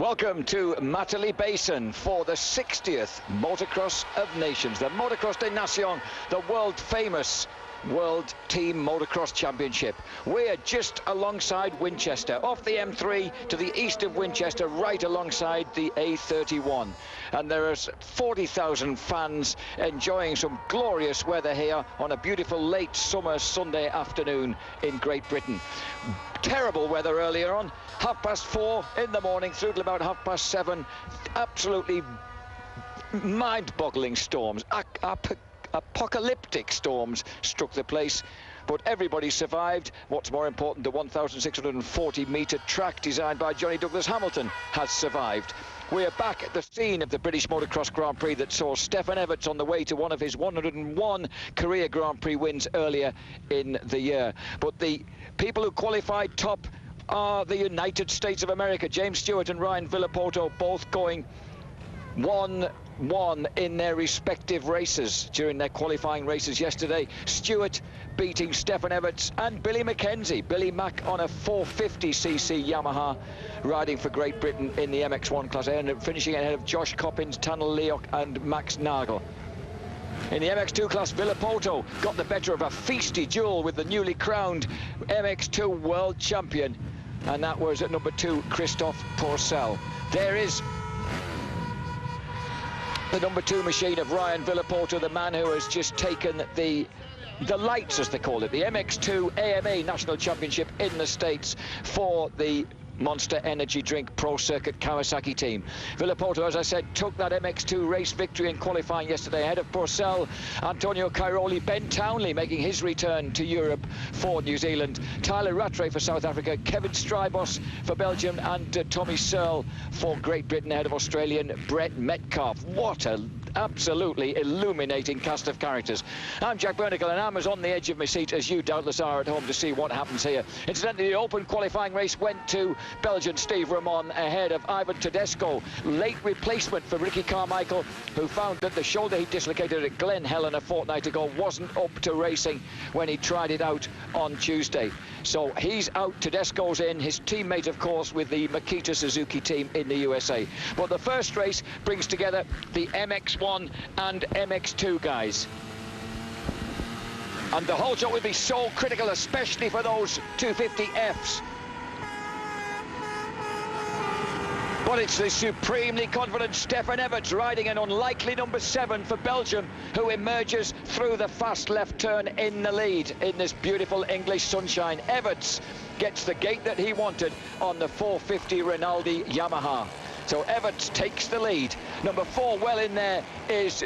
Welcome to Matterley Basin for the 60th Motocross of Nations, the Motocross des Nations, the world-famous World Team Motocross Championship. We're just alongside Winchester, off the M3 to the east of Winchester, right alongside the A31. And there are 40,000 fans enjoying some glorious weather here on a beautiful late summer Sunday afternoon in Great Britain. Terrible weather earlier on, 4:30 in the morning through till about 7:30. Absolutely mind-boggling storms. Apocalyptic storms struck the place, but everybody survived. What's more important, the 1,640-metre track designed by Johnny Douglas Hamilton has survived. We're back at the scene of the British Motocross Grand Prix that saw Stefan Everts on the way to one of his 101 career Grand Prix wins earlier in the year. But the people who qualified top are the United States of America. James Stewart and Ryan Villopoto both going 1-1 in their respective races during their qualifying races yesterday. Stewart beating Stefan Everts and Billy McKenzie. Billy Mack on a 450cc Yamaha, riding for Great Britain in the MX1 class, and finishing ahead of Josh Coppins, Tanel Leok and Max Nagel. In the MX2 class, Villopoto got the better of a feisty duel with the newly crowned MX2 world champion, and that was at number 2, Christophe Pourcel. There is the number 2 machine of Ryan Villopoto, the man who has just taken the lights, as they call it, the MX2 AMA National Championship in the States for the Monster Energy Drink Pro Circuit Kawasaki team. Villopoto, as I said, took that MX2 race victory in qualifying yesterday ahead of Pourcel, Antonio Cairoli, Ben Townley making his return to Europe for New Zealand, Tyler Rattray for South Africa, Kevin Strybos for Belgium, and Tommy Searle for Great Britain ahead of Australian Brett Metcalf. What a absolutely illuminating cast of characters. I'm Jack Bernicle, and I'm as on the edge of my seat as you doubtless are at home to see what happens here. Incidentally, the open qualifying race went to Belgian Steve Ramon ahead of Ivan Tedesco, late replacement for Ricky Carmichael, who found that the shoulder he dislocated at Glen Helen a fortnight ago wasn't up to racing when he tried it out on Tuesday. So he's out, Tedesco's in, his teammate, of course, with the Makita Suzuki team in the USA. But the first race brings together the MX1 and MX2 guys. And the whole shot will be so critical, especially for those 250Fs. But it's the supremely confident Stefan Everts riding an unlikely number 7 for Belgium, who emerges through the fast left turn in the lead in this beautiful English sunshine. Everts gets the gate that he wanted on the 450 Rinaldi Yamaha. So Everts takes the lead. Number 4 well in there is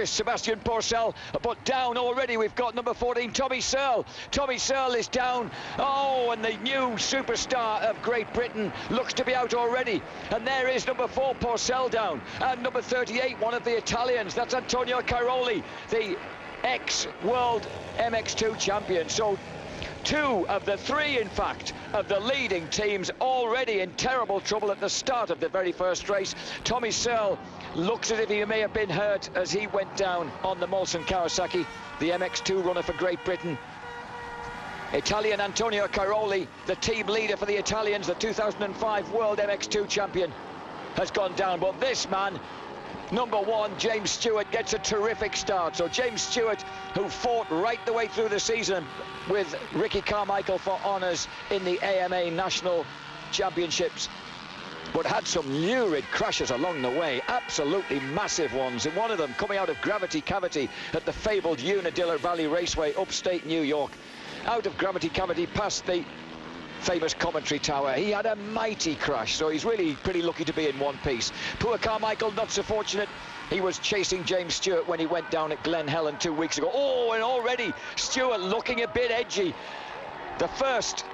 Sebastian Pourcel, but down already we've got number 14, Tommy Searle. Tommy Searle is down. Oh, and the new superstar of Great Britain looks to be out already. And there is number 4, Pourcel, down. And number 38, one of the Italians, that's Antonio Cairoli, the ex-world MX2 champion. So 2 of the 3, in fact, of the leading teams already in terrible trouble at the start of the very first race. Tommy Searle looks as if he may have been hurt as he went down on the Molson Kawasaki, the MX2 runner for Great Britain. Italian Antonio Cairoli, the team leader for the Italians, the 2005 World MX2 champion, has gone down. But this man, number 1, James Stewart, gets a terrific start. So James Stewart, who fought right the way through the season with Ricky Carmichael for honours in the AMA National Championships, but had some lurid crashes along the way, absolutely massive ones, and one of them coming out of Gravity Cavity at the fabled Unadilla Valley Raceway, upstate New York. Out of Gravity Cavity past the famous commentary tower, he had a mighty crash, so he's really pretty lucky to be in one piece. Poor Carmichael, not so fortunate. He was chasing James Stewart when he went down at Glen Helen 2 weeks ago. Oh, and already Stewart looking a bit edgy. The first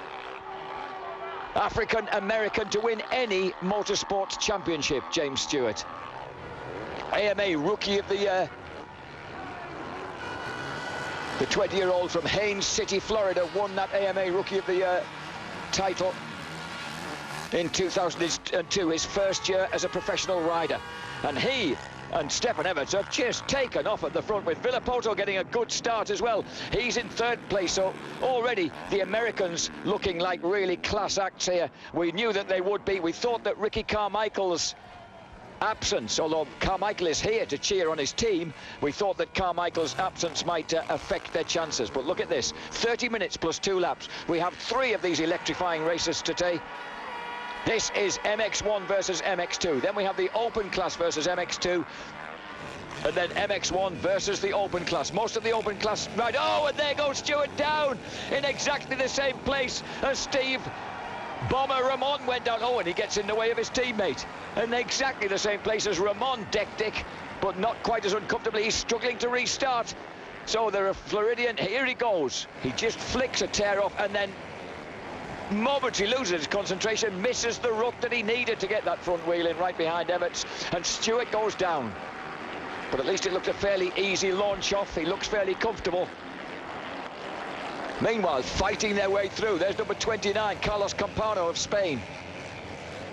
African-American to win any motorsports championship, James Stewart. AMA Rookie of the Year. The 20-year-old from Haines City, Florida, won that AMA Rookie of the Year title in 2002, his first year as a professional rider. And he and Stefan Everts have just taken off at the front, with Villopoto getting a good start as well. He's in third place, so already the Americans looking like really class acts here. We knew that they would be. We thought that Ricky Carmichael's absence, although Carmichael is here to cheer on his team, we thought that Carmichael's absence might affect their chances. But look at this, 30 minutes plus 2 laps. We have 3 of these electrifying races today. This is MX1 versus MX2. Then we have the open class versus MX2. And then MX1 versus the open class. Most of the open class, right, oh, and there goes Stewart down in exactly the same place as Steve Bomber Ramon went down. Oh, and he gets in the way of his teammate. And exactly the same place as Ramon Dick, but not quite as uncomfortably. He's struggling to restart. So there are Floridian, here he goes. He just flicks a tear off and then momentarily loses his concentration, misses the rut that he needed to get that front wheel in right behind Everts, and Stewart goes down. But at least it looked a fairly easy launch off. He looks fairly comfortable. Meanwhile, fighting their way through, there's number 29, Carlos Campano of Spain.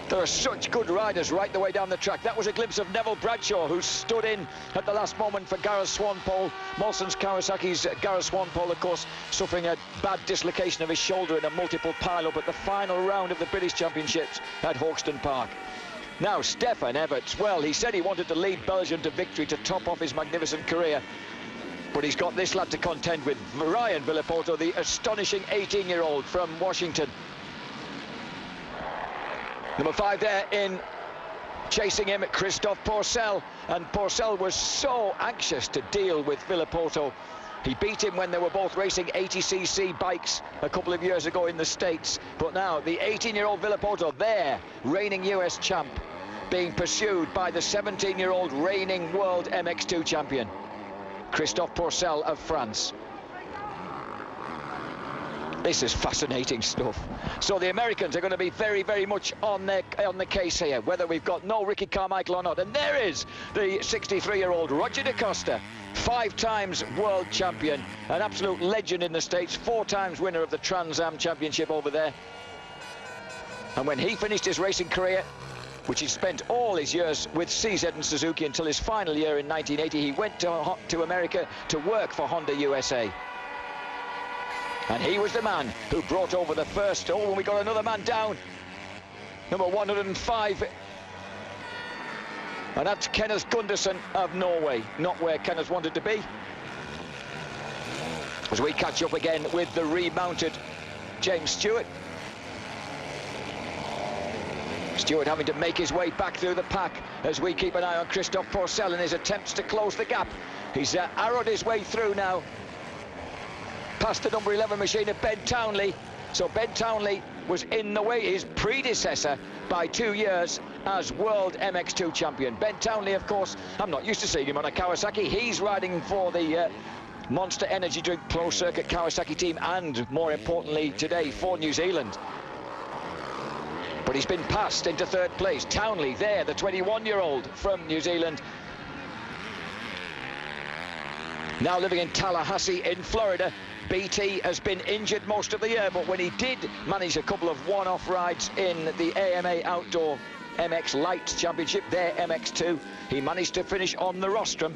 There are such good riders right the way down the track. That was a glimpse of Neville Bradshaw, who stood in at the last moment for Gareth Swanpoel. Molson's Kawasaki's Gareth Swanpoel, of course, suffering a bad dislocation of his shoulder in a multiple pile-up at the final round of the British Championships at Hawkston Park. Now, Stefan Everts, well, he said he wanted to lead Belgium to victory to top off his magnificent career. But he's got this lad to contend with, Ryan Villopoto, the astonishing 18-year-old from Washington. Number 5 there in chasing him, Christophe Pourcel. And Pourcel was so anxious to deal with Villopoto. He beat him when they were both racing 80cc bikes a couple of years ago in the States. But now the 18-year-old Villopoto there, reigning US champ, being pursued by the 17-year-old reigning world MX2 champion, Christophe Pourcel of France. This is fascinating stuff. So the Americans are going to be very, very much on the case here, whether we've got no Ricky Carmichael or not. And there is the 63-year-old Roger Da Costa, 5 times world champion, an absolute legend in the States, 4 times winner of the Trans Am Championship over there. And when he finished his racing career, which he spent all his years with CZ and Suzuki until his final year in 1980, he went to America to work for Honda USA. And he was the man who brought over the first, oh, and we got another man down, number 105. And that's Kenneth Gunderson of Norway, not where Kenneth wanted to be. As we catch up again with the remounted James Stewart. Stewart having to make his way back through the pack as we keep an eye on Christophe Pourcel in his attempts to close the gap. He's arrowed his way through now, past the number 11 machine of Ben Townley. So Ben Townley was in the way, his predecessor by 2 years as world MX2 champion. Ben Townley, of course, I'm not used to seeing him on a Kawasaki. He's riding for the Monster Energy Drink Pro Circuit Kawasaki team, and more importantly today for New Zealand. But he's been passed into third place. Townley there, the 21-year-old from New Zealand, now living in Tallahassee in Florida. BT has been injured most of the year, but when he did manage a couple of one-off rides in the AMA Outdoor MX Light Championship, their MX2, he managed to finish on the rostrum.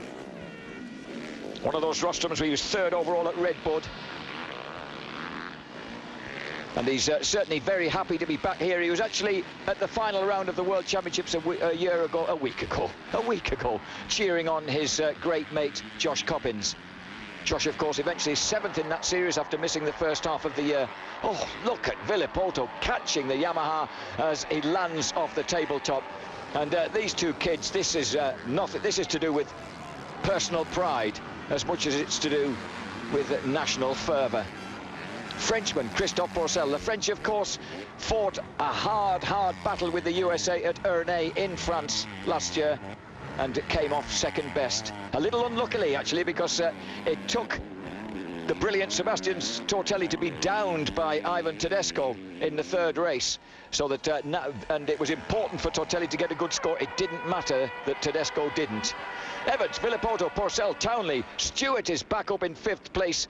One of those rostrums where he was 3rd overall at Redbud. And he's certainly very happy to be back here. He was actually at the final round of the World Championships a week ago, cheering on his great mate, Josh Coppins. Josh, of course, eventually 7th in that series after missing the first half of the year. Oh, look at Villopoto catching the Yamaha as he lands off the tabletop. And these two kids, this is nothing. This is to do with personal pride as much as it's to do with national fervour. Frenchman Christophe Pourcel. The French, of course, fought a hard battle with the USA at Ernay in France last year and came off 2nd best. A little unluckily, actually, because it took the brilliant Sebastian Tortelli to be downed by Ivan Tedesco in the 3rd race. So that, and it was important for Tortelli to get a good score. It didn't matter that Tedesco didn't. Evans, Villopoto, Pourcel, Townley. Stewart is back up in 5th place.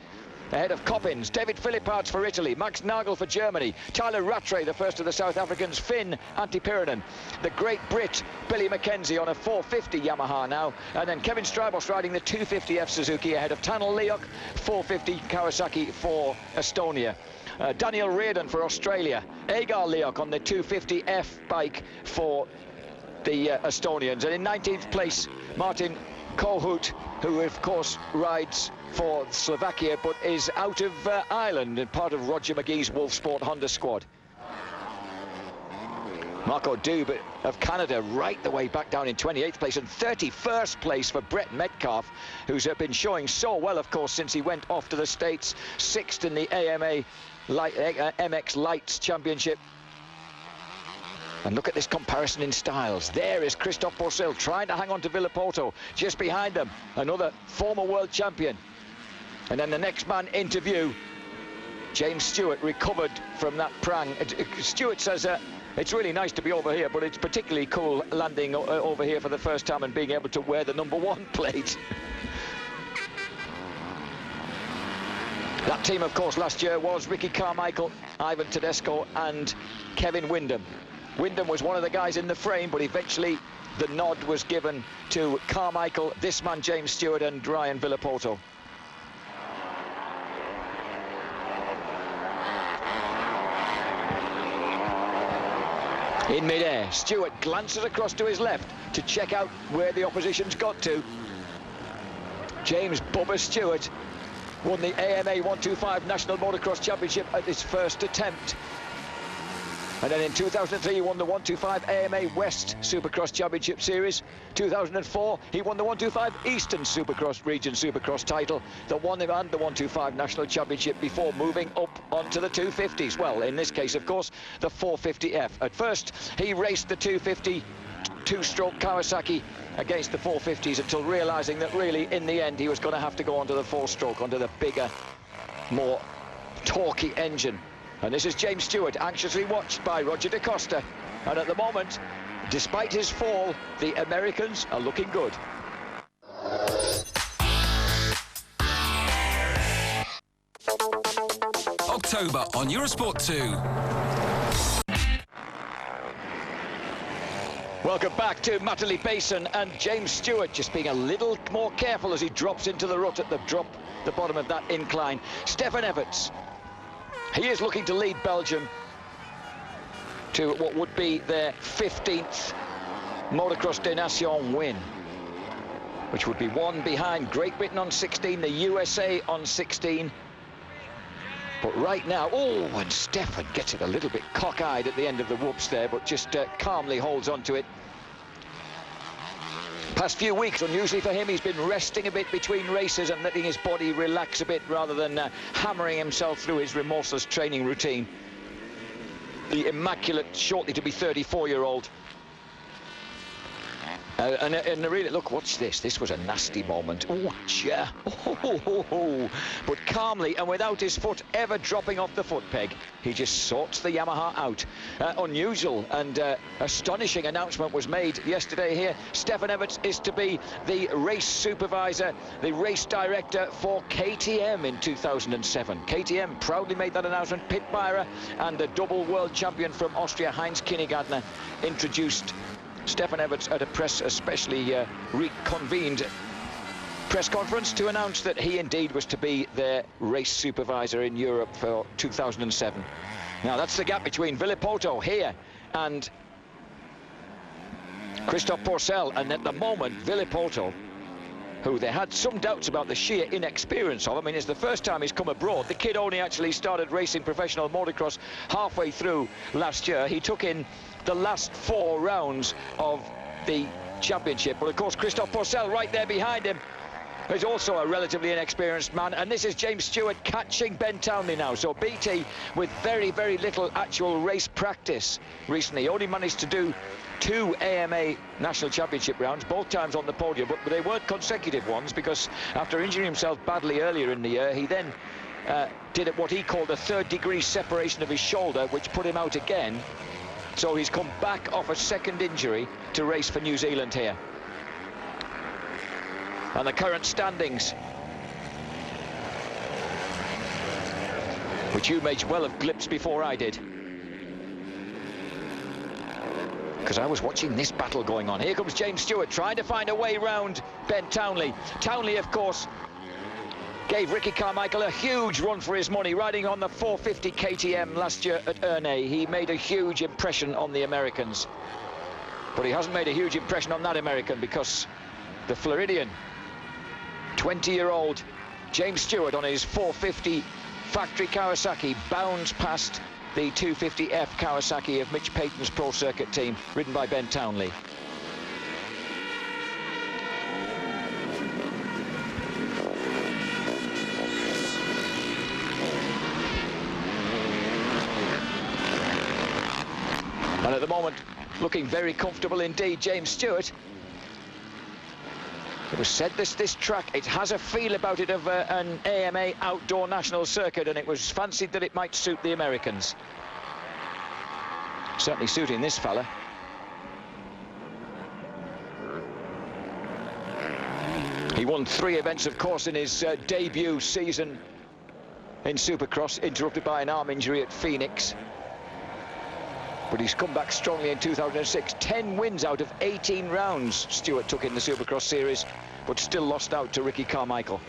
ahead of Coppins. David Philipparts for Italy, Max Nagel for Germany, Tyler Rattray, the first of the South Africans, Finn Antipyrinen, the great Brit Billy Mackenzie on a 450 Yamaha now, and then Kevin Strybos riding the 250F Suzuki ahead of Tanel Leok, 450 Kawasaki for Estonia. Daniel Reardon for Australia, Agar Leok on the 250F bike for the Estonians, and in 19th place Martin Kohut, who of course rides for Slovakia but is out of Ireland and part of Roger McGee's Wolfsport Honda squad. Marco Dube of Canada right the way back down in 28th place, and 31st place for Brett Metcalf, who's been showing so well, of course, since he went off to the States. 6th in the AMA MX Lights Championship. And look at this comparison in styles. There is Christophe Pourcel trying to hang on to Villopoto. Just behind them, another former world champion. And then the next man into view, James Stewart, recovered from that prang. Stewart says it's really nice to be over here, but it's particularly cool landing over here for the first time and being able to wear the #1 plate. That team, of course, last year was Ricky Carmichael, Ivan Tedesco and Kevin Windham. Windham was one of the guys in the frame, but eventually the nod was given to Carmichael, this man James Stewart and Ryan Villopoto. In mid-air, Stewart glances across to his left to check out where the opposition's got to. James Bubba Stewart won the AMA 125 National Motocross Championship at his first attempt. And then in 2003, he won the 125 AMA West Supercross Championship Series. 2004, he won the 125 Eastern Supercross Region Supercross title, the 1 and the 125 National Championship, before moving up onto the 250s. Well, in this case, of course, the 450F. At first, he raced the 250 two-stroke Kawasaki against the 450s until realizing that really, in the end, he was going to have to go onto the four-stroke, onto the bigger, more torquey engine. And this is James Stewart, anxiously watched by Roger Da Costa. And at the moment, despite his fall, the Americans are looking good. October on Eurosport 2. Welcome back to Matterley Basin, and James Stewart just being a little more careful as he drops into the rut at the bottom of that incline. Stefan Everts. He is looking to lead Belgium to what would be their 15th Motocross des Nations win, which would be one behind Great Britain on 16, the USA on 16. But right now, oh, and Stefan gets it a little bit cockeyed at the end of the whoops there, but just calmly holds on to it. Past few weeks, unusually for him, he's been resting a bit between races and letting his body relax a bit rather than hammering himself through his remorseless training routine. The immaculate, shortly to be 34-year-old. And really, look, watch this. This was a nasty moment. Oh, yeah. But calmly and without his foot ever dropping off the foot peg, he just sorts the Yamaha out. Unusual and astonishing announcement was made yesterday here. Stefan Everts is to be the race supervisor, the race director for KTM in 2007. KTM proudly made that announcement. Pit Beyer and the double world champion from Austria, Heinz Kinnegadner, introduced Stefan Everts at a especially reconvened press conference to announce that he indeed was to be their race supervisor in Europe for 2007. Now that's the gap between Villopoto here and Christophe Pourcel, and at the moment Villopoto, who they had some doubts about the sheer inexperience of. I mean, it's the first time he's come abroad. The kid only actually started racing professional motocross halfway through last year. He took in the last 4 rounds of the championship. But of course, Christophe Pourcel right there behind him is also a relatively inexperienced man. And this is James Stewart catching Ben Townley now. So BT, with very, very little actual race practice recently, only managed to do 2 AMA National Championship rounds, both times on the podium, but they weren't consecutive ones, because after injuring himself badly earlier in the year, he then did what he called a 3rd-degree separation of his shoulder, which put him out again. So he's come back off a 2nd injury to race for New Zealand here. And the current standings. which you may well have glimpsed before I did, because I was watching this battle going on. Here comes James Stewart trying to find a way round Ben Townley. Townley, of course, gave Ricky Carmichael a huge run for his money, riding on the 450 KTM last year at Ernay. He made a huge impression on the Americans, but he hasn't made a huge impression on that American, because the Floridian 20-year-old James Stewart on his 450 factory Kawasaki bounds past the 250F Kawasaki of Mitch Payton's Pro Circuit team, ridden by Ben Townley. And at the moment, looking very comfortable indeed, James Stewart. It was said this track, it has a feel about it of an AMA outdoor national circuit, and it was fancied that it might suit the Americans. Certainly suiting this fella. He won 3 events, of course, in his debut season in Supercross, interrupted by an arm injury at Phoenix. But he's come back strongly in 2006. 10 wins out of 18 rounds Stewart took in the Supercross series, but still lost out to Ricky Carmichael.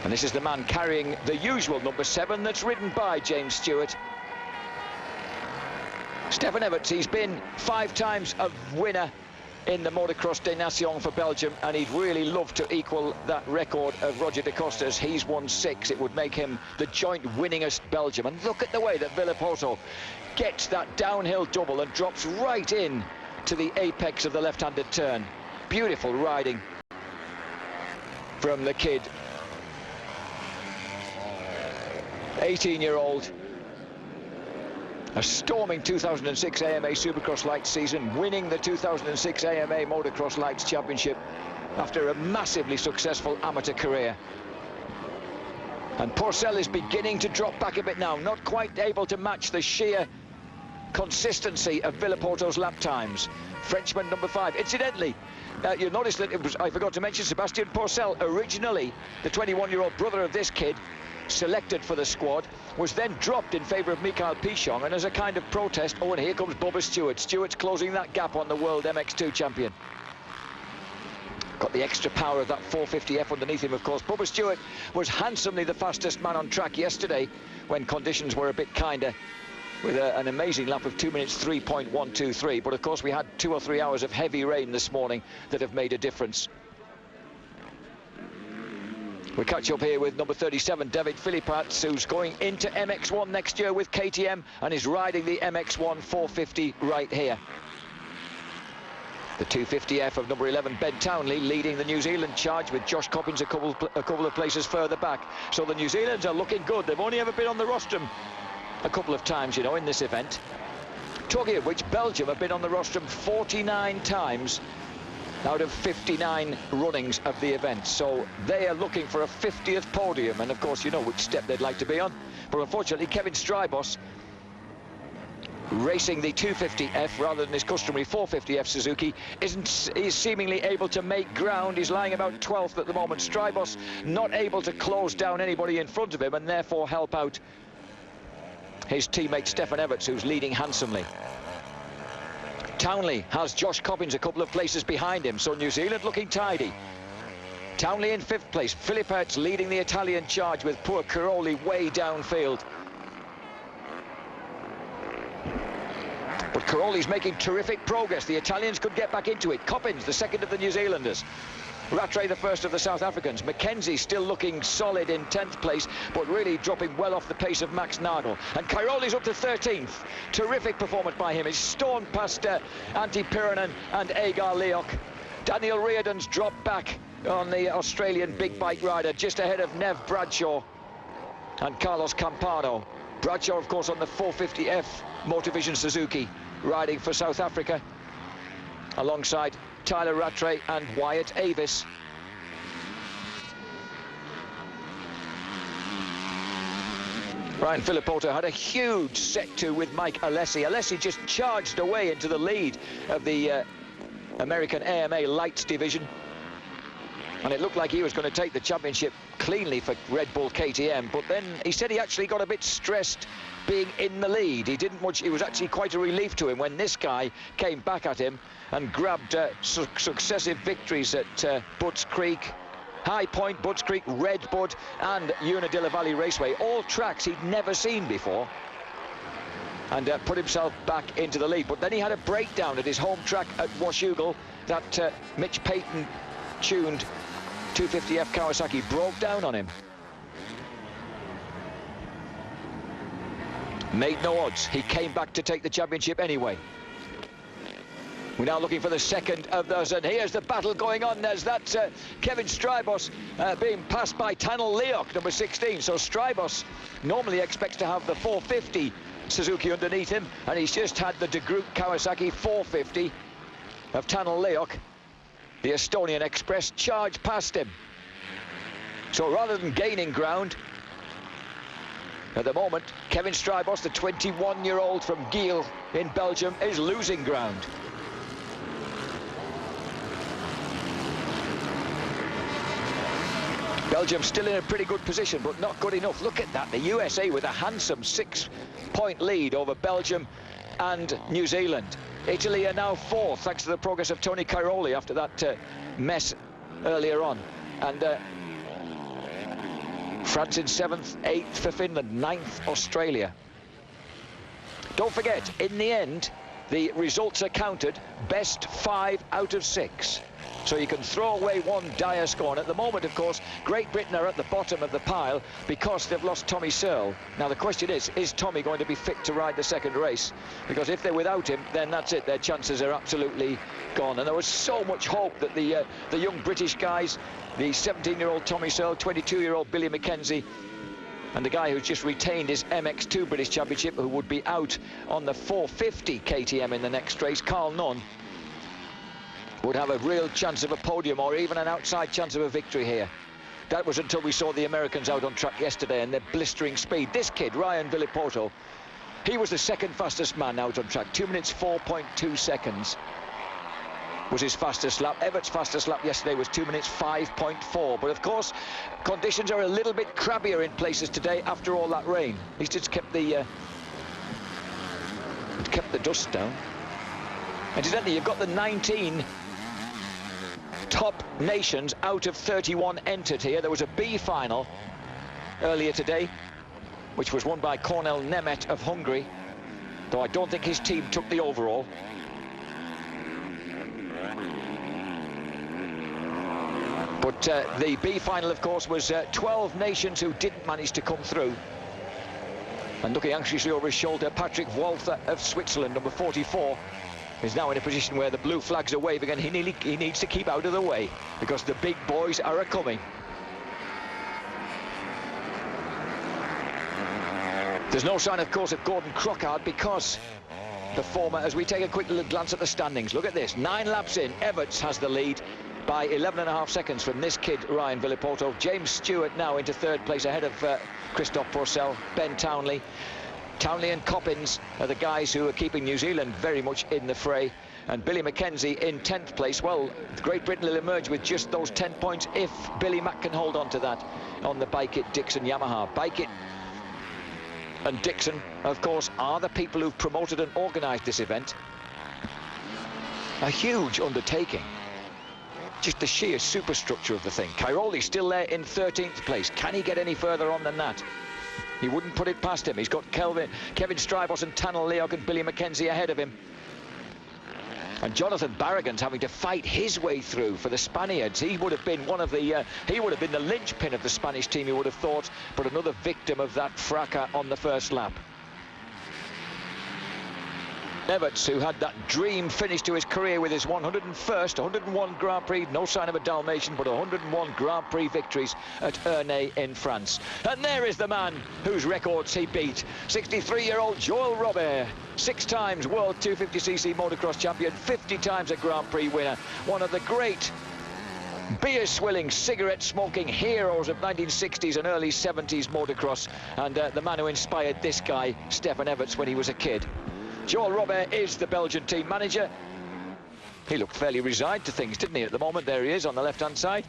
And this is the man carrying the usual number 7 that's ridden by James Stewart. Stefan Everts, he's been 5 times a winner in the Motocross des Nations for Belgium, and he'd really love to equal that record of Roger de Costa's. He's won 6. It would make him the joint winningest Belgium. And look at the way that Villopoto gets that downhill double and drops right in to the apex of the left-handed turn. Beautiful riding from the kid. 18-year-old. A storming 2006 AMA Supercross Lights season, winning the 2006 AMA Motocross Lights Championship after a massively successful amateur career. And Pourcel is beginning to drop back a bit now, not quite able to match the sheer consistency of Villopoto's lap times. Frenchman number 5. Incidentally, you'll notice that it was, I forgot to mention, Sebastian Pourcel, originally the 21-year-old brother of this kid, selected for the squad, was then dropped in favour of Mikhail Pichon, and as a kind of protest, oh, and here comes Bubba Stewart. Stewart's closing that gap on the world MX2 champion. Got the extra power of that 450F underneath him, of course. Bubba Stewart was handsomely the fastest man on track yesterday when conditions were a bit kinder, with an amazing lap of 2 minutes 3.123. But of course we had 2 or 3 hours of heavy rain this morning that have made a difference. We catch up here with number 37, David Philippats, who's going into MX1 next year with KTM and is riding the MX1 450 right here. The 250F of number 11, Ben Townley, leading the New Zealand charge, with Josh Coppins a couple of places further back. So the New Zealanders are looking good. They've only ever been on the rostrum a couple of times, you know, in this event. Talking of which, Belgium have been on the rostrum 49 times out of 59 runnings of the event. So they are looking for a 50th podium, and of course you know which step they'd like to be on. But unfortunately, Kevin Strybos, racing the 250F rather than his customary 450F Suzuki, is seemingly able to make ground. He's lying about 12th at the moment. Strybos not able to close down anybody in front of him and therefore help out his teammate Stefan Everts, who's leading handsomely. Townley has Josh Coppins a couple of places behind him, so New Zealand looking tidy. Townley in 5th place, Philippats leading the Italian charge with poor Caroli way downfield. But Caroli's making terrific progress. The Italians could get back into it. Coppins, the second of the New Zealanders. Rattray, the first of the South Africans. Mackenzie still looking solid in 10th place, but really dropping well off the pace of Max Nagel. And Cairoli's up to 13th. Terrific performance by him. He's stormed past Antti Pyränen and Agar Leok. Daniel Riordan's dropped back on the Australian big bike rider, just ahead of Nev Bradshaw and Carlos Campano. Bradshaw, of course, on the 450F Motorvision Suzuki, riding for South Africa, alongside Tyler Rattray and Wyatt Avis. Brian Villopoto had a huge set-to with Mike Alessi. Alessi just charged away into the lead of the American AMA Lights division. And it looked like he was going to take the championship cleanly for Red Bull KTM, but then he said he actually got a bit stressed being in the lead. He didn't much. It was actually quite a relief to him when this guy came back at him and grabbed successive victories at Budds Creek, High Point, Budds Creek, Red Bud and Unadilla Valley Raceway, all tracks he'd never seen before, and put himself back into the lead. But then he had a breakdown at his home track at Washougal. That Mitch Payton tuned 250F Kawasaki broke down on him. Made no odds. He came back to take the championship anyway. We're now looking for the second of those, and here's the battle going on. There's that Kevin Strybos being passed by Tanel Leok, number 16. So Strybos normally expects to have the 450 Suzuki underneath him, and he's just had the De Groot Kawasaki 450 of Tanel Leok. The Estonian Express charged past him. So rather than gaining ground, at the moment, Kevin Strybos, the 21-year-old from Giel in Belgium, is losing ground. Belgium still in a pretty good position, but not good enough. Look at that, the USA with a handsome 6-point lead over Belgium and New Zealand. Italy are now fourth, thanks to the progress of Tony Cairoli after that mess earlier on. And France in 7th, 8th for Finland, 9th Australia. Don't forget, in the end, the results are counted best 5 out of 6. So you can throw away one dire score. And at the moment, of course, Great Britain are at the bottom of the pile because they've lost Tommy Searle. Now, the question is Tommy going to be fit to ride the second race? Because if they're without him, then that's it. Their chances are absolutely gone. And there was so much hope that the young British guys, the 17-year-old Tommy Searle, 22-year-old Billy McKenzie, and the guy who's just retained his MX2 British Championship, who would be out on the 450 KTM in the next race, Carl Nunn, would have a real chance of a podium or even an outside chance of a victory here. That was until we saw the Americans out on track yesterday and their blistering speed. This kid, Ryan Villopoto, he was the second fastest man out on track. 2 minutes 4.2 seconds was his fastest lap. Evert's fastest lap yesterday was 2 minutes 5.4. But of course, conditions are a little bit crabbier in places today after all that rain. He's just kept the dust down. Incidentally, you've got the 19 top nations out of 31 entered here. There was a B final earlier today, which was won by Cornel Nemeth of Hungary, though I don't think his team took the overall. But the B final, of course, was 12 nations who didn't manage to come through. And looking anxiously over his shoulder, Patrick Walther of Switzerland, number 44, is now in a position where the blue flags are waving, and he needs to keep out of the way because the big boys are a-coming. There's no sign, of course, of Gordon Crockard because the former, as we take a quick little glance at the standings, look at this, 9 laps in, Everts has the lead by 11.5 seconds from this kid, Ryan Villopoto. James Stewart now into 3rd place ahead of Christophe Pourcel, Ben Townley. Townley and Coppins are the guys who are keeping New Zealand very much in the fray. And Billy McKenzie in 10th place. Well, Great Britain will emerge with just those 10 points if Billy Mack can hold on to that on the Bike-It Dixon Yamaha. Bike-It and Dixon, of course, are the people who've promoted and organised this event. A huge undertaking. Just the sheer superstructure of the thing. Cairoli's still there in 13th place. Can he get any further on than that? He wouldn't put it past him. He's got Kevin Strybos and Tanel Leok and Billy McKenzie ahead of him. And Jonathan Barragan's having to fight his way through for the Spaniards. He would have been one of the he would have been the linchpin of the Spanish team, you would have thought, but another victim of that fracas on the first lap. Everts, who had that dream finish to his career with his 101 Grand Prix, no sign of a Dalmatian, but 101 Grand Prix victories at Ernay in France. And there is the man whose records he beat, 63-year-old Joël Robert, 6 times World 250cc motocross champion, 50 times a Grand Prix winner, one of the great beer-swilling, cigarette-smoking heroes of 1960s and early 70s motocross, and the man who inspired this guy, Stefan Everts, when he was a kid. Joël Robert is the Belgian team manager. He looked fairly resigned to things, didn't he, at the moment? There he is on the left-hand side.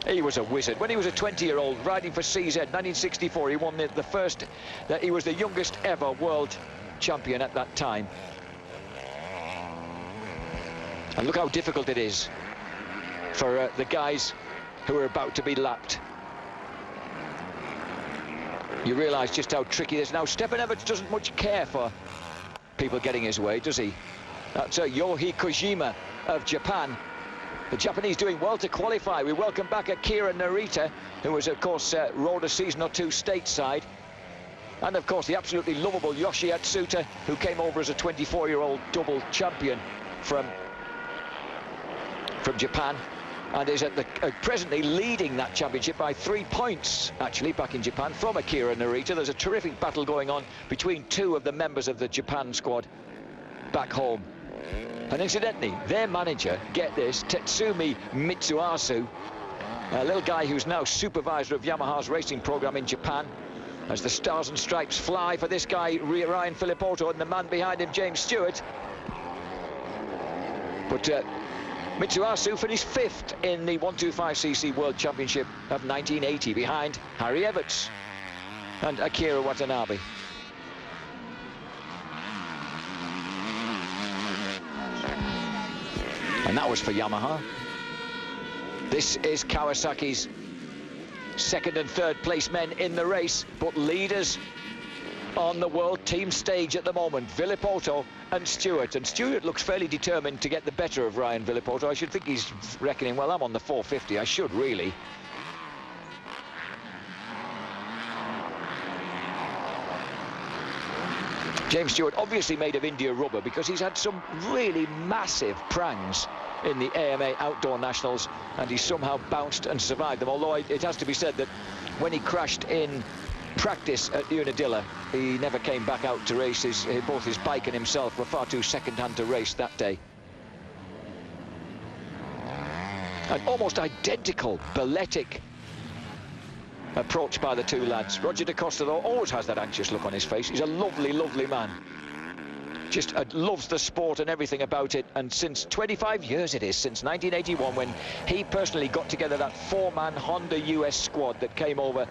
He was a wizard. When he was a 20-year-old riding for CZ, 1964, he won the first, he was the youngest ever world champion at that time. And look how difficult it is for the guys who are about to be lapped. You realise just how tricky it is. Now, Stephen Everts doesn't much care for people getting his way, does he? That's Yohei Kojima of Japan. The Japanese doing well to qualify. We welcome back Akira Narita, who was, of course, rode a season or two stateside. And, of course, the absolutely lovable Yoshi Atsuta, who came over as a 24-year-old double champion from Japan, and is at the presently leading that championship by 3 points, actually, back in Japan, from Akira Narita. There's a terrific battle going on between two of the members of the Japan squad back home. And incidentally, their manager, get this, Tetsumi Mitsuasu, a little guy who's now supervisor of Yamaha's racing program in Japan, as the stars and stripes fly for this guy, Ryan Filipotto, and the man behind him, James Stewart. But Mitsuasu finished 5th in the 125cc World Championship of 1980, behind Harry Everts and Akira Watanabe. And that was for Yamaha. This is Kawasaki's second and third place men in the race, but leaders on the world team stage at the moment, Villopoto and Stewart. And Stewart looks fairly determined to get the better of Ryan Villopoto. I should think he's reckoning, well, I'm on the 450, I should really. James Stewart obviously made of India rubber, because he's had some really massive prangs in the AMA Outdoor Nationals, and he somehow bounced and survived them. Although it has to be said that when he crashed in practice at Unadilla, he never came back out to race. Both his bike and himself were far too second-hand to race that day. An almost identical balletic approach by the two lads. Roger Da Costa, though, always has that anxious look on his face. He's a lovely, lovely man. Just loves the sport and everything about it. And since 25 years it is, since 1981, when he personally got together that 4-man Honda US squad that came over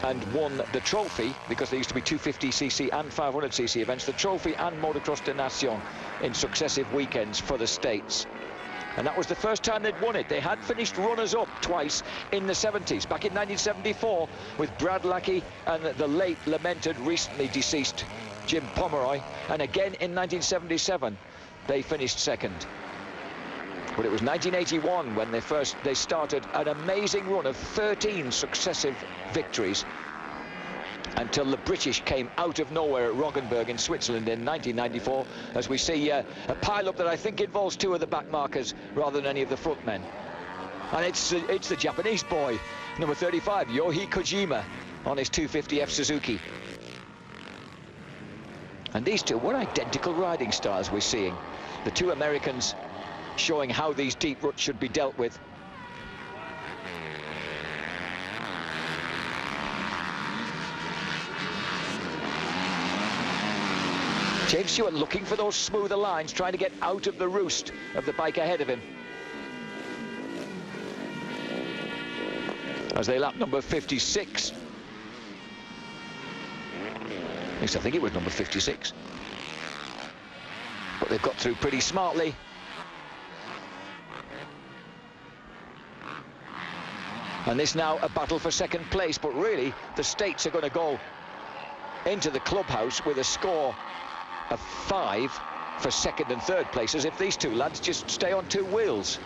and won the trophy, because there used to be 250cc and 500cc events, the trophy and Motocross de Nation in successive weekends for the States. And that was the first time they'd won it. They had finished runners-up twice in the 70s. Back in 1974 with Brad Lackey and the late, lamented, recently deceased Jim Pomeroy. And again in 1977, they finished second. But it was 1981 when they started an amazing run of 13 successive victories, until the British came out of nowhere at Roggenburg in Switzerland in 1994, as we see a pile-up that I think involves two of the back markers rather than any of the front men. And it's the Japanese boy, number 35, Yohei Kojima, on his 250F Suzuki. And these two were identical riding styles we're seeing. The two Americans showing how these deep ruts should be dealt with. James Stewart looking for those smoother lines, trying to get out of the roost of the bike ahead of him. As they lap number 56. At least I think it was number 56. But they've got through pretty smartly. And this now a battle for second place, but really the States are going to go into the clubhouse with a score of 5 for second and third places if these two lads just stay on two wheels.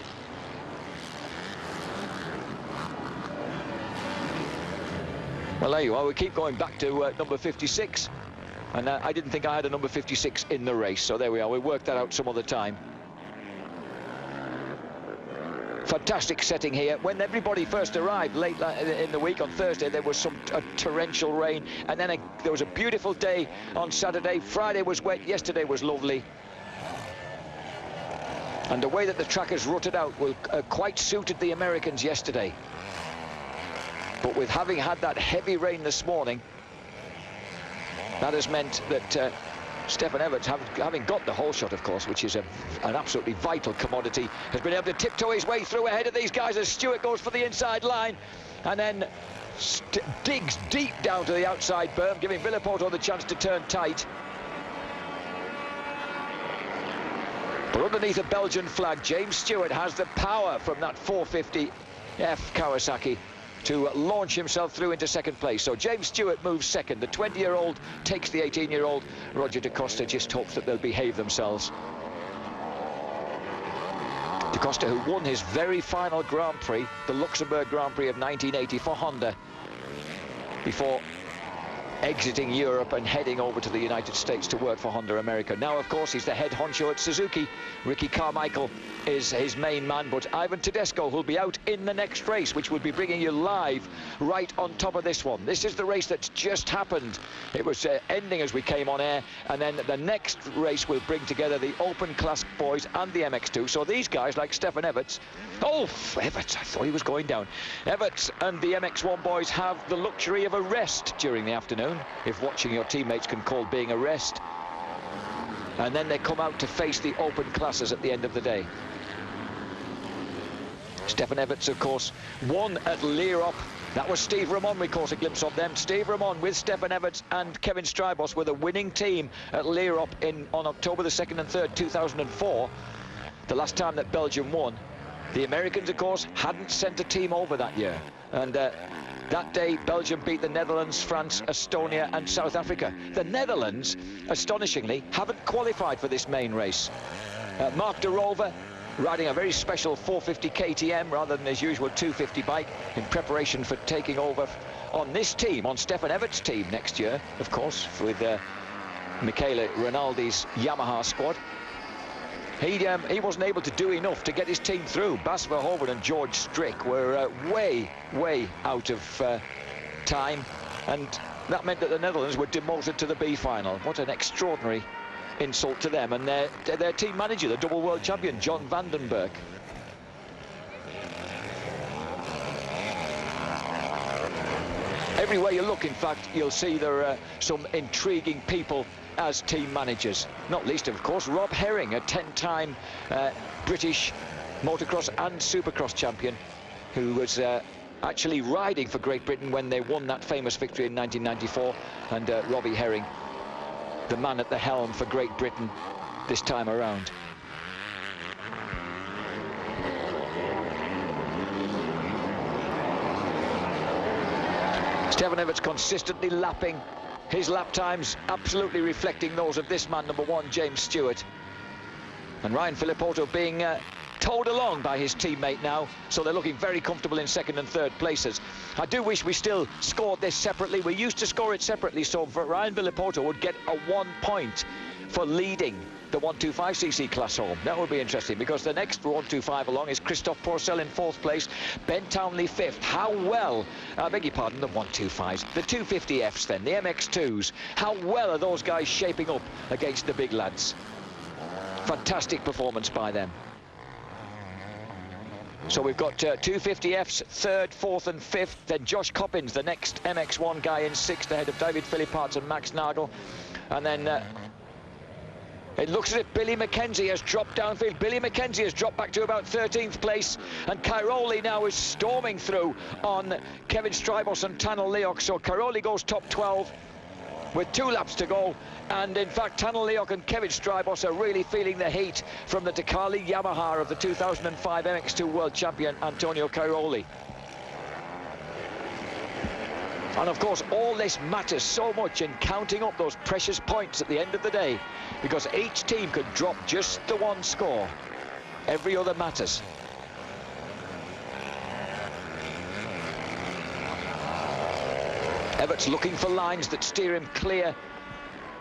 Well, there you are. We keep going back to number 56, and I didn't think I had a number 56 in the race, so there we are. We'll work that out some other time. Fantastic setting here. When everybody first arrived late in the week on Thursday, there was some torrential rain, and then there was a beautiful day on Saturday. Friday was wet, yesterday was lovely. And the way that the track has rutted out will quite suited the Americans yesterday. But with having had that heavy rain this morning, that has meant that Stefan Everts, having got the whole shot, of course, which is an absolutely vital commodity, has been able to tiptoe his way through ahead of these guys as Stewart goes for the inside line and then digs deep down to the outside berm, giving Villopoto the chance to turn tight. But underneath a Belgian flag, James Stewart has the power from that 450F Kawasaki to launch himself through into second place. So James Stewart moves second. The 20-year-old takes the 18-year-old. Roger Da Costa just hopes that they'll behave themselves. Da Costa, who won his very final Grand Prix, the Luxembourg Grand Prix of 1980 for Honda, before exiting Europe and heading over to the United States to work for Honda America. Now, of course, he's the head honcho at Suzuki. Ricky Carmichael is his main man, but Ivan Tedesco will be out in the next race, which will be bringing you live right on top of this one. This is the race that's just happened. It was ending as we came on air, and then the next race will bring together the Open Class boys and the MX2. So these guys, like Stefan Everts, Everts, I thought he was going down. Everts and the MX1 boys have the luxury of a rest during the afternoon, if watching your teammates can call being a rest. And then they come out to face the Open Classes at the end of the day. Stefan Everts, of course, won at Lierop. That was Steve Ramon, we caught a glimpse of them. Steve Ramon with Stefan Everts and Kevin Strybos were the winning team at Lierop on October the 2nd and 3rd, 2004. The last time that Belgium won. The Americans, of course, hadn't sent a team over that year. And that day, Belgium beat the Netherlands, France, Estonia and South Africa. The Netherlands, astonishingly, haven't qualified for this main race. Mark de Rover riding a very special 450 KTM rather than his usual 250 bike in preparation for taking over on this team, on Stefan Everts' team next year, of course, with Michele Rinaldi's Yamaha squad. He wasn't able to do enough to get his team through. Bas Verhoeven and George Strick were way out of time, and that meant that the Netherlands were demoted to the B final. What an extraordinary insult to them and their team manager, the double world champion, John Vandenberg. Everywhere you look, in fact, you'll see there are some intriguing people as team managers, not least of course Rob Herring, a 10-time British motocross and supercross champion, who was actually riding for Great Britain when they won that famous victory in 1994, and Robbie Herring, the man at the helm for Great Britain this time around. Stefan Everts consistently lapping, his lap times absolutely reflecting those of this man, number one, James Stewart. And Ryan Villopoto being towed along by his teammate now, so they're looking very comfortable in second and third places. I do wish we still scored this separately. We used to score it separately, so Ryan Villopoto would get a 1 point for leading the 125cc class home. That would be interesting, because the next 125 along is Christophe Pourcel in 4th place, Ben Townley 5th. How well, I beg your pardon, the 125s, the 250Fs then, the MX2s, how well are those guys shaping up against the big lads? Fantastic performance by them. So we've got 250Fs, 3rd, 4th and 5th, then Josh Coppins, the next MX1 guy, in 6th, ahead of David Philipparts and Max Nagel. And then it looks as if Billy McKenzie has dropped downfield. Billy McKenzie has dropped back to about 13th place, and Cairoli now is storming through on Kevin Strybos and Tanel Leok. So Cairoli goes top 12 with 2 laps to go, and in fact Tanel Leok and Kevin Strybos are really feeling the heat from the Decali Yamaha of the 2005 MX2 world champion Antonio Cairoli. And of course all this matters so much in counting up those precious points at the end of the day, because each team could drop just the 1 score. Every other matters. Everts looking for lines that steer him clear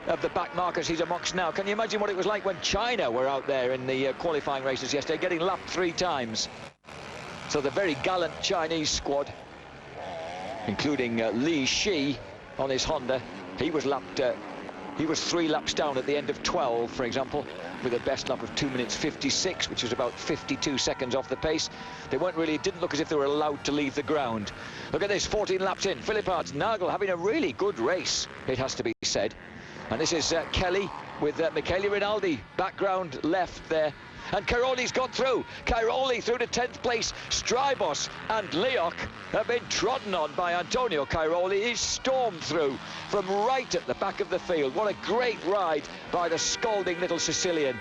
of the back markers he's amongst now. Can you imagine what it was like when China were out there in the qualifying races yesterday, getting lapped 3 times? So the very gallant Chinese squad, including Li Shi on his Honda, he was lapped. He was 3 laps down at the end of 12, for example, with a best lap of 2 minutes 56, which was about 52 seconds off the pace. They weren't really, it didn't look as if they were allowed to leave the ground. Look at this, 14 laps in. Philipparts, Nagel having a really good race, it has to be said. And this is Kelly with Michele Rinaldi, background left there. And Cairoli's got through. Cairoli through to 10th place. Strybos and Leoc have been trodden on by Antonio Cairoli. He's stormed through from right at the back of the field. What a great ride by the scalding little Sicilian.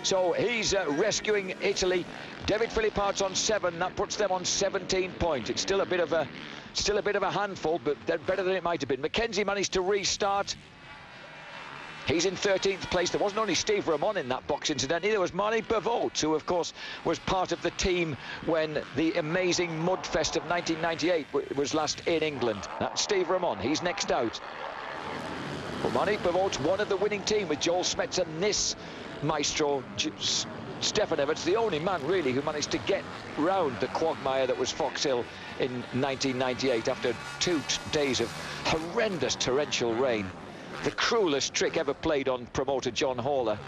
So he's rescuing Italy. David Philippart's on 7. That puts them on 17 points. It's still a bit of a handful, but they're better than it might have been. Mackenzie managed to restart. He's in 13th place. There wasn't only Steve Ramon in that box, incidentally. There was Marnie Bavote, who, of course, was part of the team when the amazing Mudfest of 1998 was last in England. That's Steve Ramon. He's next out. Well, Marnie Bavote's one of the winning team with Joel Smets and this maestro, Stefan Everts, the only man, really, who managed to get round the quagmire that was Fox Hill in 1998 after 2 days of horrendous torrential rain. The cruelest trick ever played on promoter John Haller.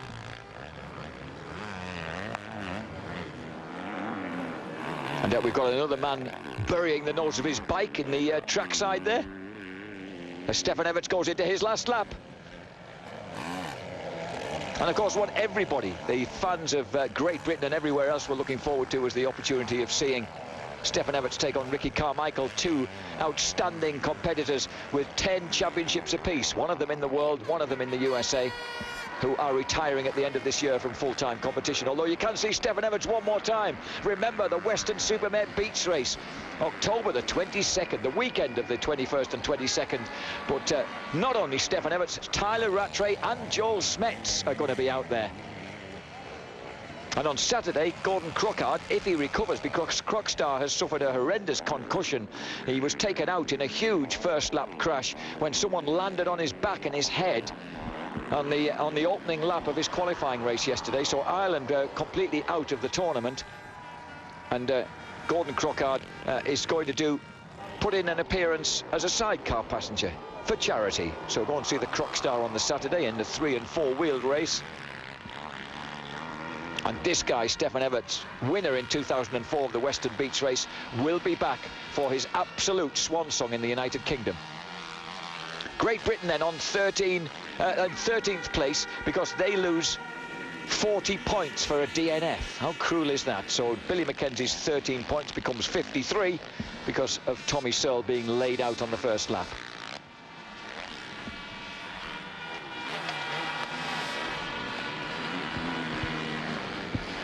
And we've got another man burying the nose of his bike in the trackside there, as Stefan Everts goes into his last lap. And of course, what everybody, the fans of Great Britain and everywhere else, were looking forward to was the opportunity of seeing Stefan Everts take on Ricky Carmichael, 2 outstanding competitors with 10 championships apiece, one of them in the world, one of them in the USA, who are retiring at the end of this year from full-time competition. Although you can see Stefan Everts one more time. Remember the Western Supermare Beach Race, October the 22nd, the weekend of the 21st and 22nd. But not only Stefan Everts, Tyler Rattray and Joel Smets are going to be out there. And on Saturday, Gordon Crockard, if he recovers, because Crockstar has suffered a horrendous concussion. He was taken out in a huge first-lap crash when someone landed on his back and his head on the opening lap of his qualifying race yesterday. So Ireland completely out of the tournament. And Gordon Crockard is going to put in an appearance as a sidecar passenger for charity. So go and see the Crockstar on the Saturday in the 3- and 4-wheeled race. And this guy, Stefan Everts, winner in 2004 of the Western Beach Race, will be back for his absolute swan song in the United Kingdom. Great Britain then on 13th place because they lose 40 points for a DNF. How cruel is that? So Billy Mackenzie's 13 points becomes 53 because of Tommy Searle being laid out on the first lap.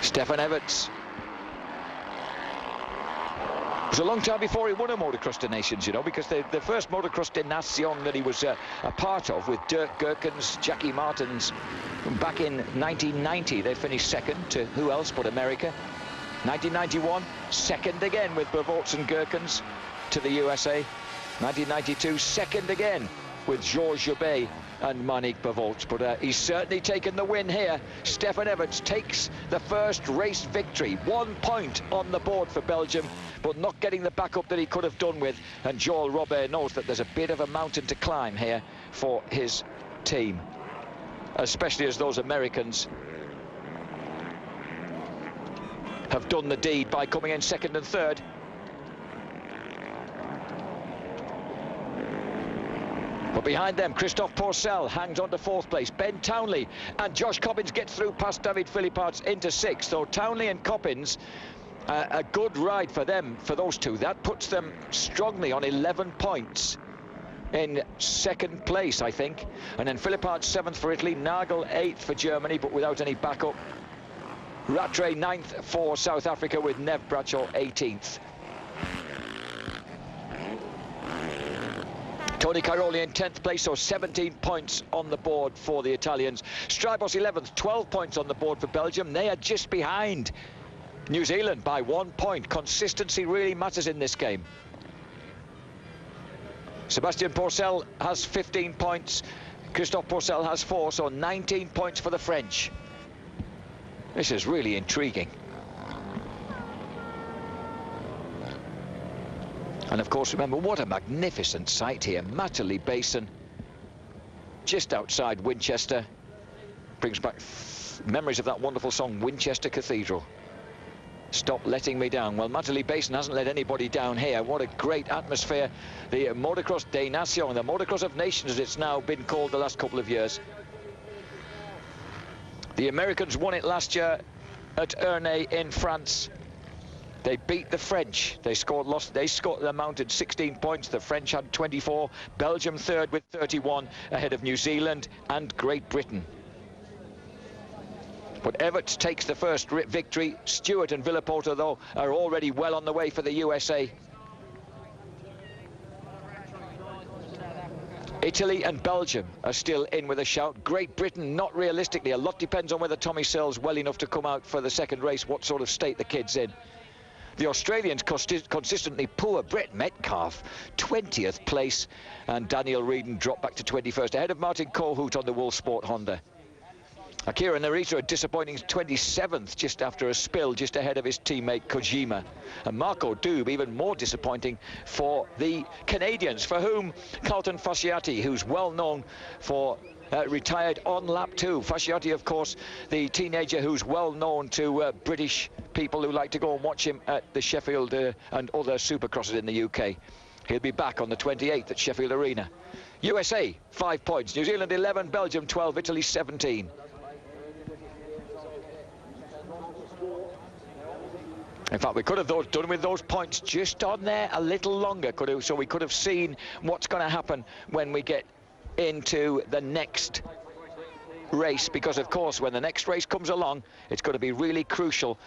Stefan Everts. It was a long time before he won a Motocross des Nations, you know, because the first Motocross des Nations that he was a part of with Dirk Gerkens, Jackie Martins, back in 1990, they finished second to who else but America. 1991, second again with Bavots and Gerkens to the USA. 1992, second again with Georges Joubert and Monique Bavots, but he's certainly taken the win here. Stefan Everts takes the first race victory. 1 point on the board for Belgium, but not getting the backup that he could have done with, and Joel Robert knows that there's a bit of a mountain to climb here for his team, especially as those Americans have done the deed by coming in second and third. But behind them, Christophe Pourcel hangs on to 4th place. Ben Townley and Josh Coppins gets through past David Philippart's into 6th. So Townley and Coppins, a good ride for them, for those two. That puts them strongly on 11 points in 2nd place, I think. And then Philippart 7th for Italy, Nagel 8th for Germany, but without any backup. Rattray 9th for South Africa with Nev Bradshaw 18th. Tony Cairoli in 10th place, so 17 points on the board for the Italians. Strybos 11th, 12 points on the board for Belgium. They are just behind New Zealand by 1 point. Consistency really matters in this game. Sebastian Pourcel has 15 points. Christophe Pourcel has 4, so 19 points for the French. This is really intriguing. And of course, remember, what a magnificent sight here. Matterley Basin, just outside Winchester. Brings back memories of that wonderful song, Winchester Cathedral. Stop letting me down. Well, Matterley Basin hasn't let anybody down here. What a great atmosphere. The Motocross des Nations, the Motocross of Nations, as it's now been called the last couple of years. The Americans won it last year at Ernay in France. They beat the French. They mounted 16 points. The French had 24. Belgium third with 31, ahead of New Zealand and Great Britain. But Everett takes the first victory. Stewart and Villaporta, though, are already well on the way for the USA. Italy and Belgium are still in with a shout. Great Britain, not realistically. A lot depends on whether Tommy Searle's well enough to come out for the second race, what sort of state the kid's in. The Australians consistently poor. Brett Metcalf, 20th place, and Daniel Reedon dropped back to 21st, ahead of Martin Kohut on the Wool Sport Honda. Akira Narita, a disappointing 27th, just after a spill, just ahead of his teammate Kojima. And Marco Dube, even more disappointing for the Canadians, for whom Carlton Fasciati, who's well known for retired on lap 2. Fasciati, of course, the teenager who's well known to British people who like to go and watch him at the Sheffield and other supercrosses in the UK. He'll be back on the 28th at Sheffield Arena. USA, 5 points. New Zealand, 11. Belgium, 12. Italy, 17. In fact, we could have done with those points just on there a little longer, so we could have seen what's going to happen when we get into the next race, because of course when the next race comes along, it's going to be really crucial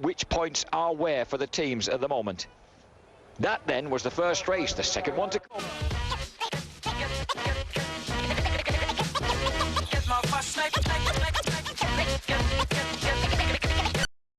which points are where for the teams at the moment. That then was the first race. The second one to come